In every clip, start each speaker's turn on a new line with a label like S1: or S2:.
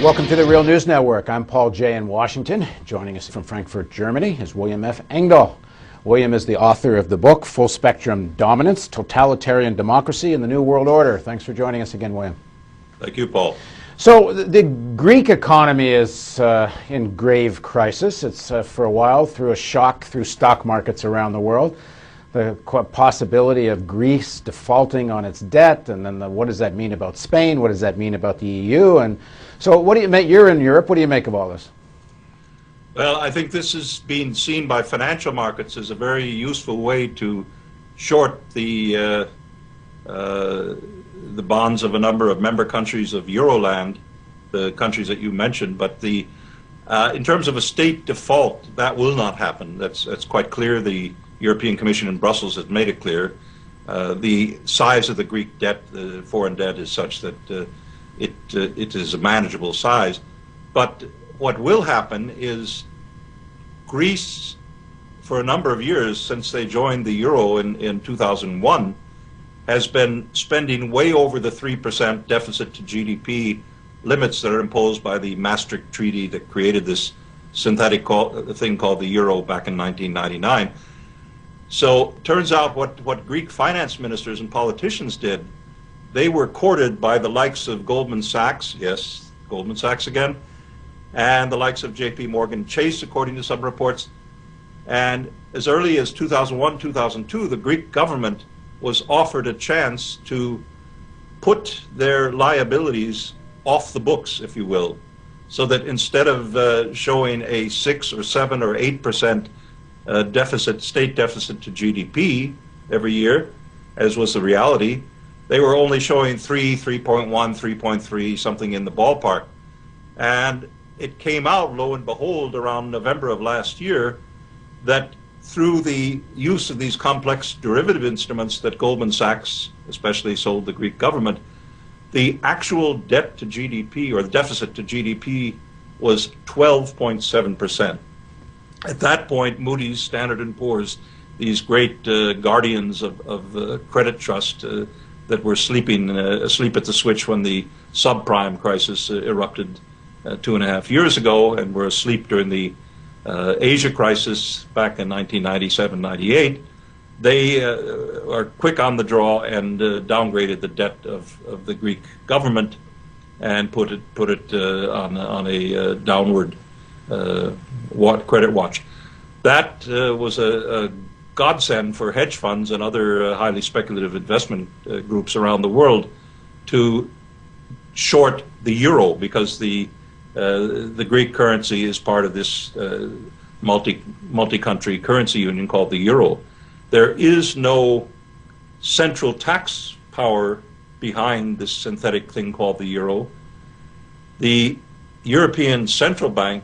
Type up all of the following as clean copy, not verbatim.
S1: Welcome to the Real News Network. I'm Paul Jay in Washington. Joining us from Frankfurt, Germany is William F. Engdahl. William is the author of the book Full Spectrum Dominance, Totalitarian Democracy and the New World Order. Thanks for joining us again, William.
S2: Thank you, Paul.
S1: So the Greek economy is in grave crisis. It's for a while through a shock through stock markets around the world. The possibility of Greece defaulting on its debt, and then what does that mean about Spain? What does that mean about the EU? And so what do you make? You're in Europe. What do you make of all this?
S2: Well, I think this is being seen by financial markets as a very useful way to short the bonds of a number of member countries of Euroland, the countries that you mentioned. But in terms of a state default, that will not happen. That's quite clear. The European Commission in Brussels has made it clear. The size of the Greek debt, the foreign debt, is such that it is a manageable size. But what will happen is Greece, for a number of years since they joined the euro in 2001, has been spending way over the 3% deficit to GDP limits that are imposed by the Maastricht Treaty that created this synthetic thing called the euro back in 1999. So turns out what Greek finance ministers and politicians did, they were courted by the likes of Goldman Sachs, yes, Goldman Sachs again, and the likes of JP Morgan Chase, according to some reports. And as early as 2001, 2002, the Greek government was offered a chance to put their liabilities off the books, if you will, so that instead of showing a 6 or 7 or 8% deficit, state deficit to GDP every year, as was the reality, they were only showing 3, 3.1, 3.3, something in the ballpark. And it came out, lo and behold, around November of last year, that through the use of these complex derivative instruments that Goldman Sachs especially sold the Greek government, the actual debt to GDP, or the deficit to GDP, was 12.7%. At that point, Moody's, Standard & Poor's, these great guardians of credit trust that were asleep at the switch when the subprime crisis erupted 2.5 years ago, and were asleep during the Asia crisis back in 1997-98, they are quick on the draw and downgraded the debt of the Greek government and put it on a downward credit watch. That was a godsend for hedge funds and other highly speculative investment groups around the world to short the euro, because the Greek currency is part of this multi-country currency union called the euro. There is no central tax power behind this synthetic thing called the euro. The European Central Bank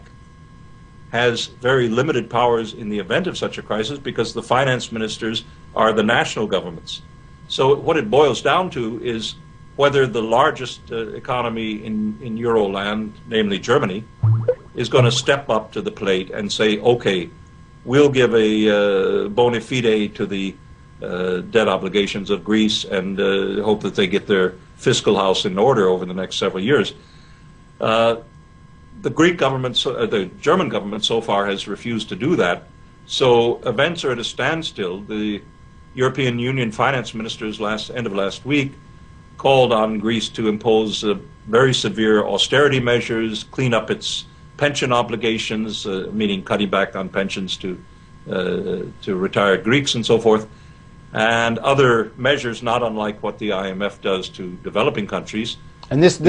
S2: has very limited powers in the event of such a crisis, because the finance ministers are the national governments. So what it boils down to is whether the largest economy in Euroland, namely Germany, is going to step up to the plate and say, okay, we'll give a bona fide to the debt obligations of Greece and hope that they get their fiscal house in order over the next several years. The Greek government, the German government so far has refused to do that. So events are at a standstill. The European Union finance ministers end of last week called on Greece to impose very severe austerity measures, clean up its pension obligations, meaning cutting back on pensions to retired Greeks and so forth, and other measures not unlike what the IMF does to developing countries. And this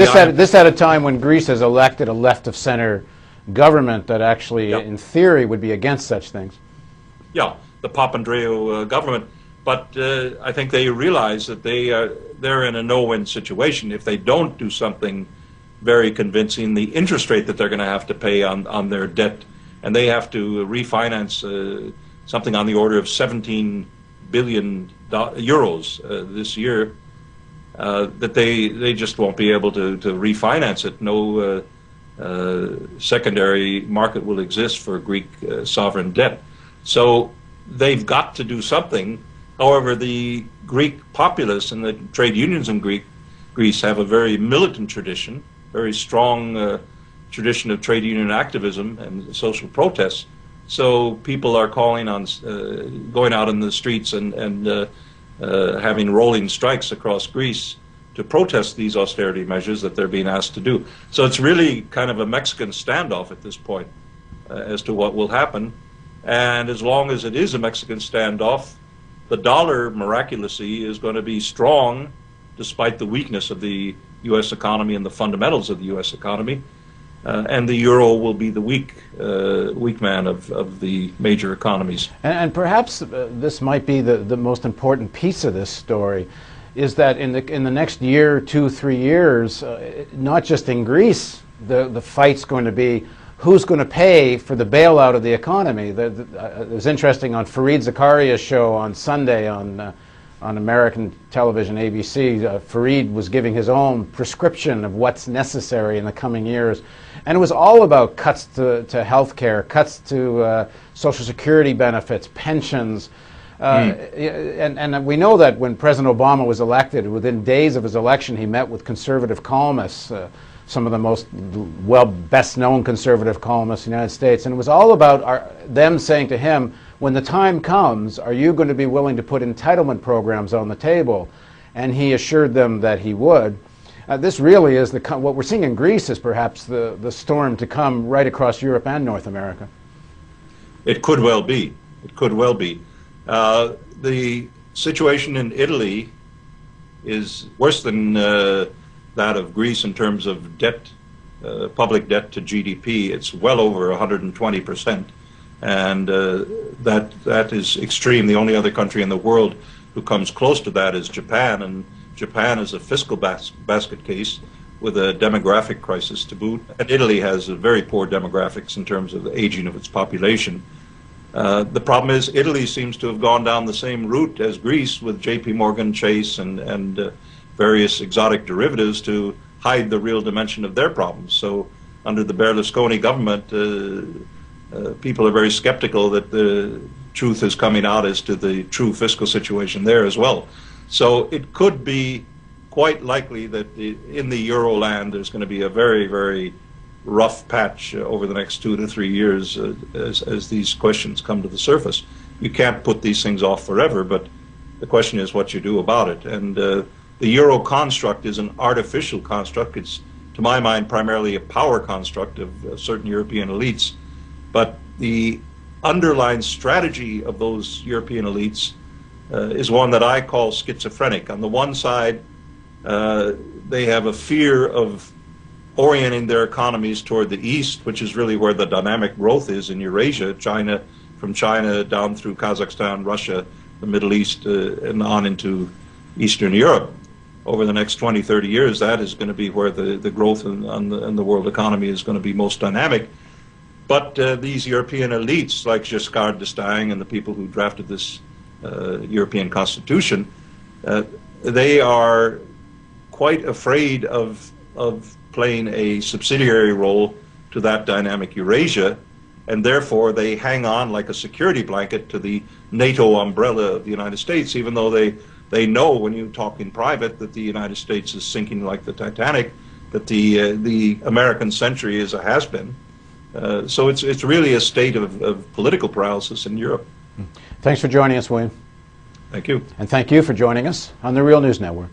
S1: at a time when Greece has elected a left-of-center government that actually, in theory, would be against such things.
S2: Yeah, the Papandreou government. But I think they realize that they're in a no-win situation. If they don't do something very convincing, the interest rate that they're going to have to pay on their debt, and they have to refinance something on the order of 17 billion euros this year, that they just won't be able to refinance it. No secondary market will exist for Greek sovereign debt. So they've got to do something. However, the Greek populace and the trade unions in Greece have a very militant tradition, very strong tradition of trade union activism and social protests. So people are calling on going out in the streets and having rolling strikes across Greece to protest these austerity measures that they're being asked to do. So it's really kind of a Mexican standoff at this point as to what will happen. And as long as it is a Mexican standoff, the dollar miraculously is going to be strong despite the weakness of the U.S. economy and the fundamentals of the U.S. economy. And the euro will be the weak man of the major economies.
S1: And perhaps this might be the most important piece of this story, is that in the next year, 2, 3 years, not just in Greece, the fight's going to be who's going to pay for the bailout of the economy. It was interesting on Fareed Zakaria's show on Sunday on American television, ABC. Fareed was giving his own prescription of what's necessary in the coming years. And it was all about cuts to health care, cuts to Social Security benefits, pensions. And we know that when President Obama was elected, within days of his election, he met with conservative columnists, some of the most best-known conservative columnists in the United States. And it was all about them saying to him, when the time comes, are you going to be willing to put entitlement programs on the table? And he assured them that he would. This really is what we're seeing in Greece is perhaps the storm to come right across Europe and North America.
S2: It could well be. It could well be. The situation in Italy is worse than that of Greece in terms of debt, public debt to GDP. It's well over 120%. And that is extreme. The only other country in the world who comes close to that is Japan, and Japan is a fiscal basket case with a demographic crisis to boot. And Italy has a very poor demographics in terms of the aging of its population. The problem is Italy seems to have gone down the same route as Greece with JP Morgan Chase and various exotic derivatives to hide the real dimension of their problems. So under the Berlusconi government, people are very skeptical that the truth is coming out as to the true fiscal situation there as well. So it could be quite likely that in the Euroland there's going to be a very, very rough patch over the next 2 to 3 years as these questions come to the surface. You can't put these things off forever, but the question is what you do about it. And the Euro construct is an artificial construct. It's, to my mind, primarily a power construct of certain European elites. But the underlying strategy of those European elites is one that I call schizophrenic. On the one side, they have a fear of orienting their economies toward the east, which is really where the dynamic growth is in Eurasia, China, from China down through Kazakhstan, Russia, the Middle East, and on into Eastern Europe. Over the next 20, 30 years, that is going to be where the growth in the world economy is going to be most dynamic. But these European elites, like Giscard d'Estaing and the people who drafted this European Constitution, they are quite afraid of playing a subsidiary role to that dynamic Eurasia, and therefore they hang on like a security blanket to the NATO umbrella of the United States, even though they know when you talk in private that the United States is sinking like the Titanic, that the American century is a has-been. So it's really a state of political paralysis in Europe.
S1: Thanks for joining us, William.
S2: Thank you.
S1: And thank you for joining us on the Real News Network.